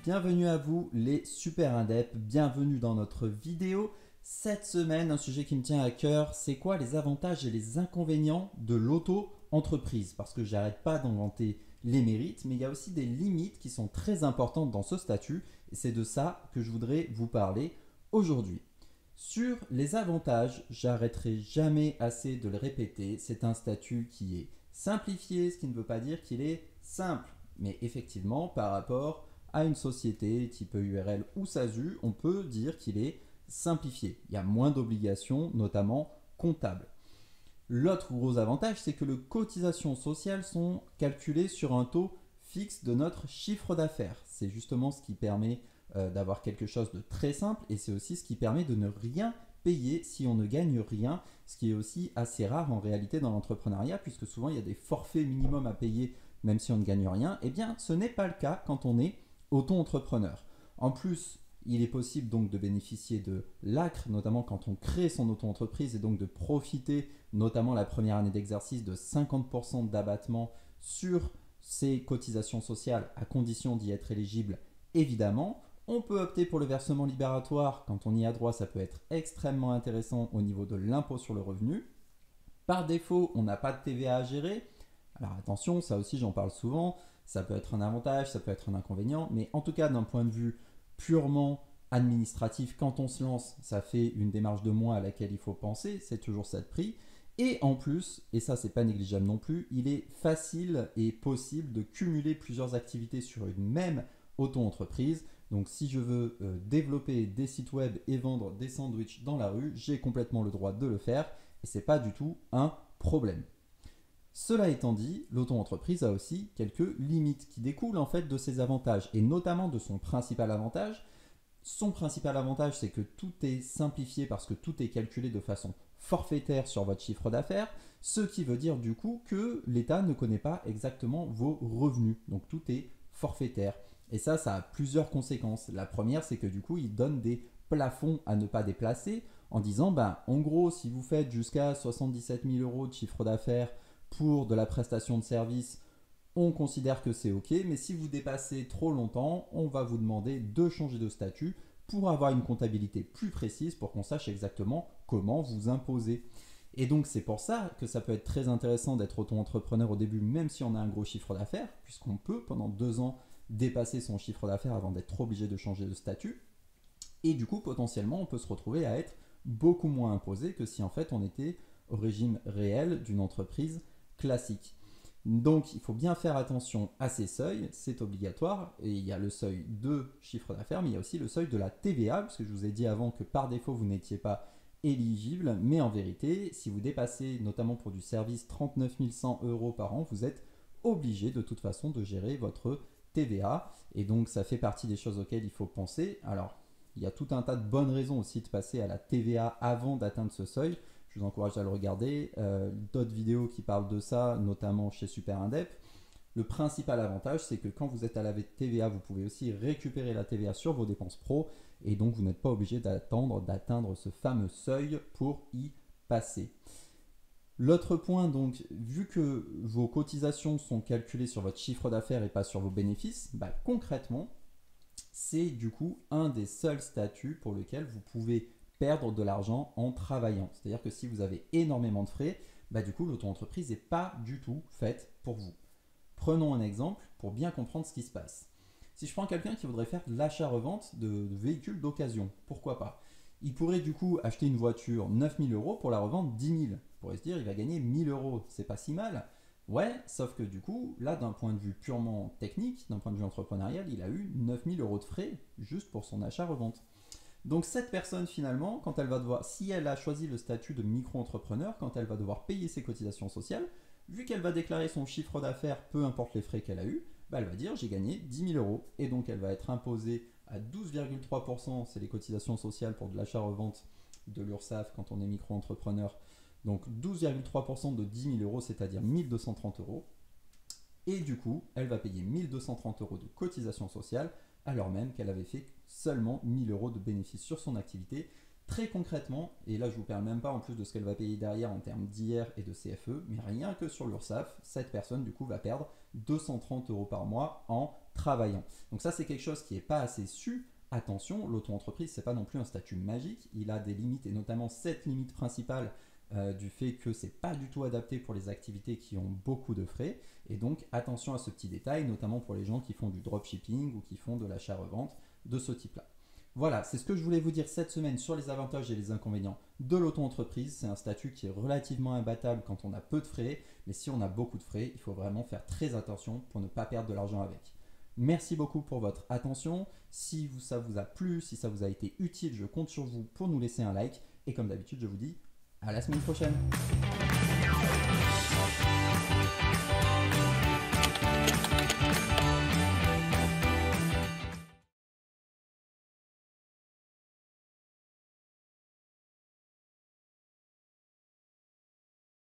Bienvenue à vous les super indep, bienvenue dans notre vidéo. Cette semaine, un sujet qui me tient à cœur, c'est quoi les avantages et les inconvénients de l'auto-entreprise? Parce que j'arrête pas d'inventer les mérites, mais il y a aussi des limites qui sont très importantes dans ce statut, et c'est de ça que je voudrais vous parler aujourd'hui. Sur les avantages, j'arrêterai jamais assez de le répéter, c'est un statut qui est simplifié, ce qui ne veut pas dire qu'il est simple. Mais effectivement, par rapport à une société type URL ou SASU, on peut dire qu'il est simplifié. Il y a moins d'obligations, notamment comptables. L'autre gros avantage, c'est que les cotisations sociales sont calculées sur un taux fixe de notre chiffre d'affaires. C'est justement ce qui permet d'avoir quelque chose de très simple et c'est aussi ce qui permet de ne rien payer si on ne gagne rien, ce qui est aussi assez rare en réalité dans l'entrepreneuriat puisque souvent il y a des forfaits minimums à payer même si on ne gagne rien. Eh bien, ce n'est pas le cas quand on est auto-entrepreneur. En plus, il est possible donc de bénéficier de l'ACRE, notamment quand on crée son auto-entreprise et donc de profiter, notamment la première année d'exercice, de 50% d'abattement sur ses cotisations sociales à condition d'y être éligible, évidemment. On peut opter pour le versement libératoire. Quand on y a droit, ça peut être extrêmement intéressant au niveau de l'impôt sur le revenu. Par défaut, on n'a pas de TVA à gérer. Alors attention, ça aussi j'en parle souvent, ça peut être un avantage, ça peut être un inconvénient, mais en tout cas d'un point de vue purement administratif, quand on se lance, ça fait une démarche de moins à laquelle il faut penser, c'est toujours ça de prix. Et en plus, et ça c'est pas négligeable non plus, il est facile et possible de cumuler plusieurs activités sur une même auto-entreprise. Donc si je veux développer des sites web et vendre des sandwichs dans la rue, j'ai complètement le droit de le faire et c'est pas du tout un problème. Cela étant dit, l'auto-entreprise a aussi quelques limites qui découlent en fait de ses avantages et notamment de son principal avantage. Son principal avantage, c'est que tout est simplifié parce que tout est calculé de façon forfaitaire sur votre chiffre d'affaires, ce qui veut dire du coup que l'État ne connaît pas exactement vos revenus. Donc tout est forfaitaire. Et ça a plusieurs conséquences. La première, c'est que du coup, il donne des plafonds à ne pas déplacer en disant, en gros, si vous faites jusqu'à 77 000 euros de chiffre d'affaires pour de la prestation de service, on considère que c'est OK, mais si vous dépassez trop longtemps, on va vous demander de changer de statut pour avoir une comptabilité plus précise pour qu'on sache exactement comment vous imposer. Et donc c'est pour ça que ça peut être très intéressant d'être auto-entrepreneur au début, même si on a un gros chiffre d'affaires, puisqu'on peut pendant 2 ans dépasser son chiffre d'affaires avant d'être obligé de changer de statut. Et du coup, potentiellement, on peut se retrouver à être beaucoup moins imposé que si en fait on était au régime réel d'une entreprise classique. Donc il faut bien faire attention à ces seuils, c'est obligatoire, et il y a le seuil de chiffre d'affaires, mais il y a aussi le seuil de la TVA, parce que je vous ai dit avant que par défaut vous n'étiez pas éligible, mais en vérité, si vous dépassez notamment pour du service 39 100 euros par an, vous êtes obligé de toute façon de gérer votre TVA, et donc ça fait partie des choses auxquelles il faut penser. Alors, il y a tout un tas de bonnes raisons aussi de passer à la TVA avant d'atteindre ce seuil. Je vous encourage à le regarder. D'autres vidéos qui parlent de ça, notamment chez Super Indep. Le principal avantage, c'est que quand vous êtes à la TVA, vous pouvez aussi récupérer la TVA sur vos dépenses pro et donc vous n'êtes pas obligé d'atteindre ce fameux seuil pour y passer. L'autre point, donc, vu que vos cotisations sont calculées sur votre chiffre d'affaires et pas sur vos bénéfices, concrètement, c'est du coup un des seuls statuts pour lequel vous pouvez perdre de l'argent en travaillant. C'est-à-dire que si vous avez énormément de frais, du coup l'auto-entreprise n'est pas du tout faite pour vous. Prenons un exemple pour bien comprendre ce qui se passe. Si je prends quelqu'un qui voudrait faire de l'achat-revente de véhicules d'occasion, pourquoi pas? Il pourrait du coup acheter une voiture 9 000 euros pour la revendre 10 000. Il pourrait se dire il va gagner 1 000 euros, c'est pas si mal. Ouais, sauf que du coup, là, d'un point de vue purement technique, d'un point de vue entrepreneurial, il a eu 9 000 euros de frais juste pour son achat-revente. Donc cette personne finalement, quand elle va devoir, si elle a choisi le statut de micro-entrepreneur, quand elle va devoir payer ses cotisations sociales, vu qu'elle va déclarer son chiffre d'affaires, peu importe les frais qu'elle a eu, elle va dire j'ai gagné 10 000 euros. Et donc elle va être imposée à 12,3%, c'est les cotisations sociales pour de l'achat-revente de l'URSSAF quand on est micro-entrepreneur. Donc 12,3% de 10 000 euros, c'est-à-dire 1 230 euros. Et du coup, elle va payer 1 230 euros de cotisation sociale alors même qu'elle avait fait seulement 1 000 euros de bénéfices sur son activité. Très concrètement, et là je vous parle même pas en plus de ce qu'elle va payer derrière en termes d'IR et de CFE, mais rien que sur l'URSSAF, cette personne du coup va perdre 230 € par mois en travaillant. Donc ça c'est quelque chose qui n'est pas assez su. Attention, l'auto-entreprise c'est pas non plus un statut magique, il a des limites et notamment cette limite principale du fait que c'est pas du tout adapté pour les activités qui ont beaucoup de frais. Et donc attention à ce petit détail, notamment pour les gens qui font du dropshipping ou qui font de l'achat-revente de ce type-là. Voilà, c'est ce que je voulais vous dire cette semaine sur les avantages et les inconvénients de l'auto-entreprise. C'est un statut qui est relativement imbattable quand on a peu de frais, mais si on a beaucoup de frais, il faut vraiment faire très attention pour ne pas perdre de l'argent avec. Merci beaucoup pour votre attention. Si ça vous a plu, si ça vous a été utile, je compte sur vous pour nous laisser un like. Et comme d'habitude, je vous dis à la semaine prochaine.